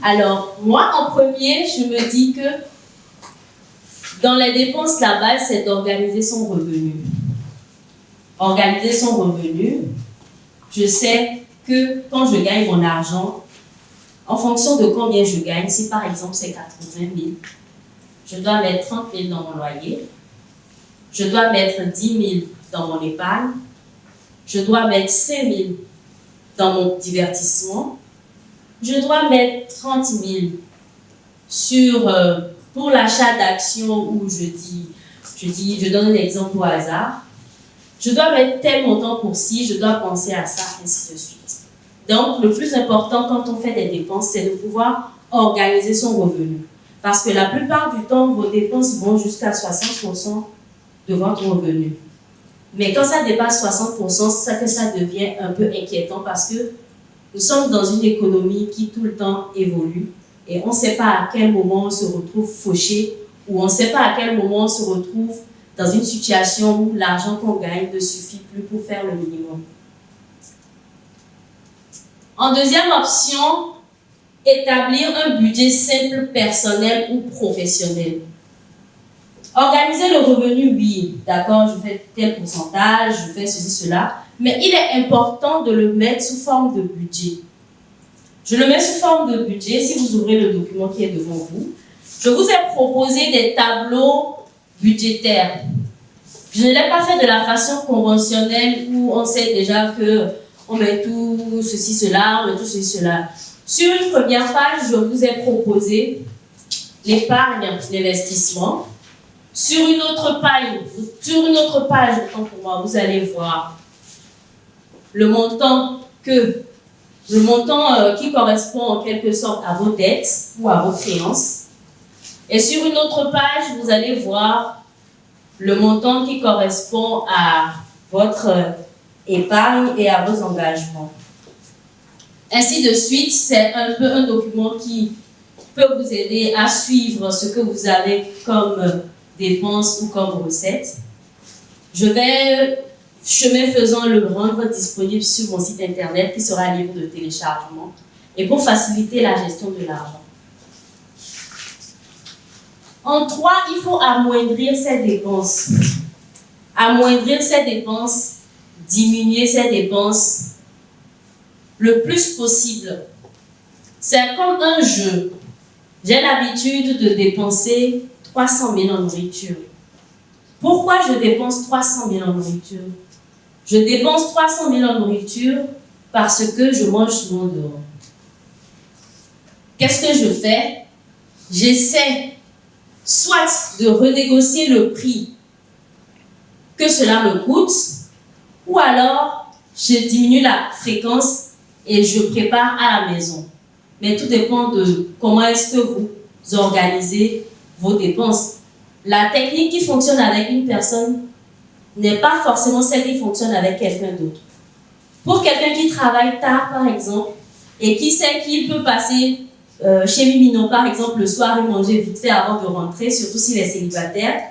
Alors, moi, en premier, je me dis que dans les dépenses, la base, c'est d'organiser son revenu. Organiser son revenu, je sais que quand je gagne mon argent, en fonction de combien je gagne, si par exemple c'est 80 000, je dois mettre 30 000 dans mon loyer, je dois mettre 10 000 dans mon épargne, je dois mettre 5 000 dans mon divertissement, je dois mettre 30 000 pour l'achat d'actions où je donne un exemple au hasard, je dois mettre tel montant pour ci, je dois penser à ça, ainsi de suite. Donc, le plus important quand on fait des dépenses, c'est de pouvoir organiser son revenu. Parce que la plupart du temps, vos dépenses vont jusqu'à 60% de votre revenu. Mais quand ça dépasse 60%, c'est ça que ça devient un peu inquiétant parce que nous sommes dans une économie qui tout le temps évolue et on ne sait pas à quel moment on se retrouve fauché ou on ne sait pas à quel moment on se retrouve dans une situation où l'argent qu'on gagne ne suffit plus pour faire le minimum. En deuxième option, établir un budget simple, personnel ou professionnel. Organiser le revenu, oui, d'accord, je fais tel pourcentage, je fais ceci, cela, mais il est important de le mettre sous forme de budget. Je le mets sous forme de budget, si vous ouvrez le document qui est devant vous, je vous ai proposé des tableaux budgétaires. Je ne l'ai pas fait de la façon conventionnelle où on sait déjà que on met tout ceci, cela, on met tout ceci, cela. Sur une première page, je vous ai proposé l'épargne, l'investissement. Sur une autre page, autant pour moi, vous allez voir le montant qui correspond en quelque sorte à vos dettes ou à vos créances. Et sur une autre page, vous allez voir le montant qui correspond à votre épargne et à vos engagements. Ainsi de suite, c'est un peu un document qui peut vous aider à suivre ce que vous avez comme dépenses ou comme recettes. Je vais, chemin faisant, le rendre disponible sur mon site internet qui sera libre de téléchargement et pour faciliter la gestion de l'argent. En 3, il faut amoindrir ses dépenses. Amoindrir ses dépenses, diminuer ses dépenses le plus possible. C'est comme un jeu. J'ai l'habitude de dépenser 300 000 en nourriture. Pourquoi je dépense 300 000 en nourriture? Je dépense 300 000 en nourriture parce que je mange souvent dehors. Qu'est-ce que je fais? J'essaie soit de renégocier le prix que cela me coûte, ou alors je diminue la fréquence et je prépare à la maison. Mais tout dépend de comment est-ce que vous organisez vos dépenses. La technique qui fonctionne avec une personne n'est pas forcément celle qui fonctionne avec quelqu'un d'autre. Pour quelqu'un qui travaille tard, par exemple, et qui sait qu'il peut passer chez Mimino, par exemple, le soir et manger vite fait avant de rentrer, surtout s'il est célibataire,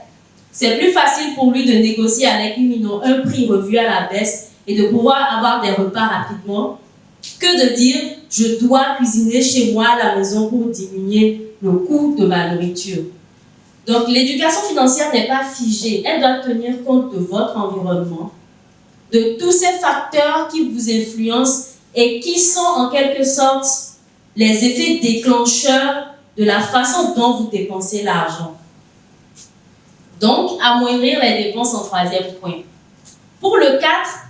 c'est plus facile pour lui de négocier avec Mimino un prix revu à la baisse et de pouvoir avoir des repas rapidement que de dire « je dois cuisiner chez moi à la maison pour diminuer le coût de ma nourriture ». Donc, l'éducation financière n'est pas figée. Elle doit tenir compte de votre environnement, de tous ces facteurs qui vous influencent et qui sont en quelque sorte les effets déclencheurs de la façon dont vous dépensez l'argent. Donc, amoindrir les dépenses en troisième point. Pour le 4,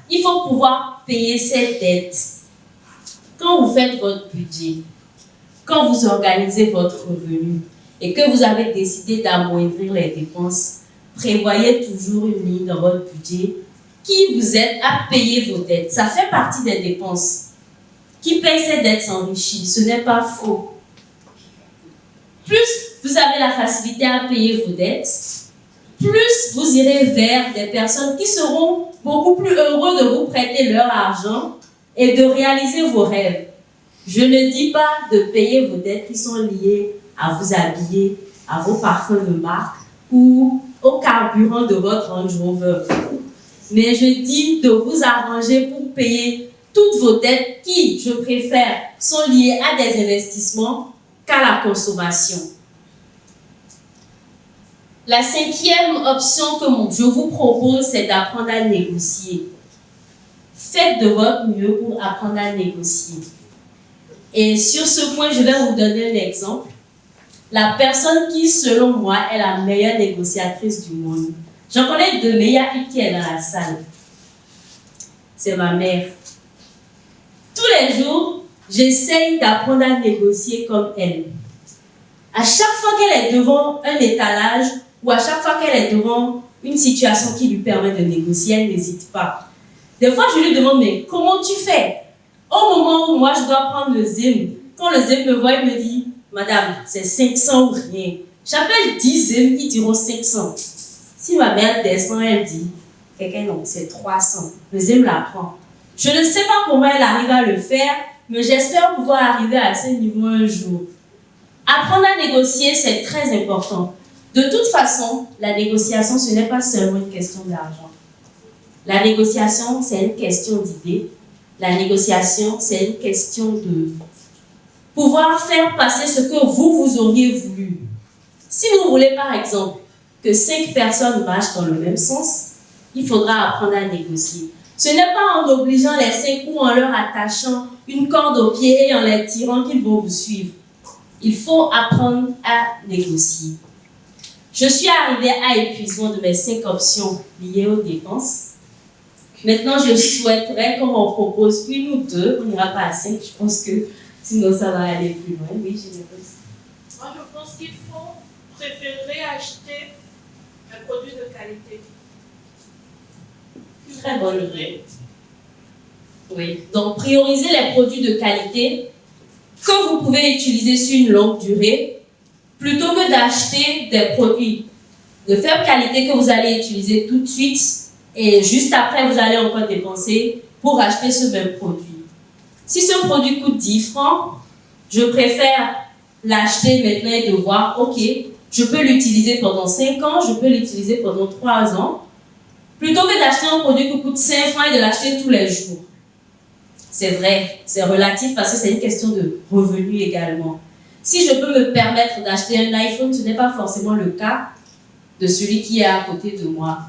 il faut pouvoir payer ses dettes. Quand vous faites votre budget, quand vous organisez votre revenu et que vous avez décidé d'amoindrir les dépenses, prévoyez toujours une ligne dans votre budget qui vous aide à payer vos dettes. Ça fait partie des dépenses. Qui paye ses dettes s'enrichit, ce n'est pas faux. Plus vous avez la facilité à payer vos dettes, plus vous irez vers des personnes qui seront beaucoup plus heureux de vous prêter leur argent et de réaliser vos rêves. Je ne dis pas de payer vos dettes qui sont liées à vous habiller, à vos parfums de marque ou au carburant de votre Range Rover. Mais je dis de vous arranger pour payer toutes vos dettes qui, je préfère, sont liées à des investissements qu'à la consommation. La cinquième option que je vous propose, c'est d'apprendre à négocier. Faites de votre mieux pour apprendre à négocier. Et sur ce point, je vais vous donner un exemple. La personne qui, selon moi, est la meilleure négociatrice du monde. J'en connais deux, mais il y a une qui est dans la salle. C'est ma mère. Tous les jours, j'essaye d'apprendre à négocier comme elle. À chaque fois qu'elle est devant un étalage ou à chaque fois qu'elle est devant une situation qui lui permet de négocier, elle n'hésite pas. Des fois, je lui demande, mais comment tu fais? Au moment où moi, je dois prendre le ZIM, quand le ZIM me voit, il me dit, madame, c'est 500 ou rien. J'appelle 10 ZIM, ils diront 500. Si ma mère descend, elle dit, quelqu'un non, c'est 300. Le ZIM la prend. Je ne sais pas comment elle arrive à le faire, mais j'espère pouvoir arriver à ce niveau un jour. Apprendre à négocier, c'est très important. De toute façon, la négociation, ce n'est pas seulement une question d'argent. La négociation, c'est une question d'idées. La négociation, c'est une question de pouvoir faire passer ce que vous auriez voulu. Si vous voulez, par exemple, que 5 personnes marchent dans le même sens, il faudra apprendre à négocier. Ce n'est pas en obligeant les 5 ou en leur attachant une corde au pied et en les tirant qu'ils vont vous suivre. Il faut apprendre à négocier. Je suis arrivée à épuisement de mes 5 options liées aux dépenses. Maintenant, je souhaiterais qu'on m'en propose une ou deux. On n'ira pas à 5, je pense que sinon ça va aller plus loin. Oui, je réponds. Moi, je pense qu'il faut préférer acheter un produit de qualité. Très bonne idée. Oui, donc priorisez les produits de qualité que vous pouvez utiliser sur une longue durée plutôt que d'acheter des produits de faible qualité que vous allez utiliser tout de suite et juste après vous allez encore dépenser pour acheter ce même produit. Si ce produit coûte 10 francs, je préfère l'acheter maintenant et de voir, ok, je peux l'utiliser pendant 5 ans, je peux l'utiliser pendant 3 ans, plutôt que d'acheter un produit qui coûte 5 francs et de l'acheter tous les jours. C'est vrai, c'est relatif parce que c'est une question de revenus également. Si je peux me permettre d'acheter un iPhone, ce n'est pas forcément le cas de celui qui est à côté de moi.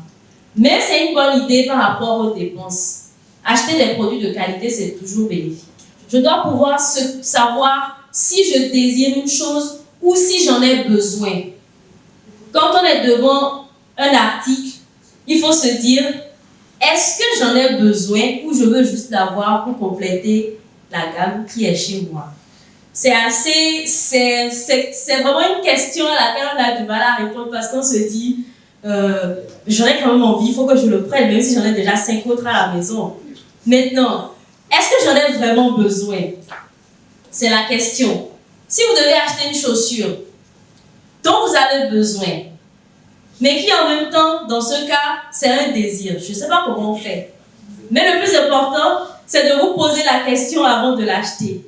Mais c'est une bonne idée par rapport aux dépenses. Acheter des produits de qualité, c'est toujours bénéfique. Je dois pouvoir savoir si je désire une chose ou si j'en ai besoin. Quand on est devant un article, il faut se dire, est-ce que j'en ai besoin ou je veux juste l'avoir pour compléter la gamme qui est chez moi? C'est vraiment une question à laquelle on a du mal à répondre parce qu'on se dit, j'aurais quand même envie, il faut que je le prenne, même si j'en ai déjà 5 autres à la maison. Maintenant, est-ce que j'en ai vraiment besoin? C'est la question. Si vous devez acheter une chaussure dont vous avez besoin, mais qui en même temps, dans ce cas, c'est un désir. Je ne sais pas comment on fait. Mais le plus important, c'est de vous poser la question avant de l'acheter.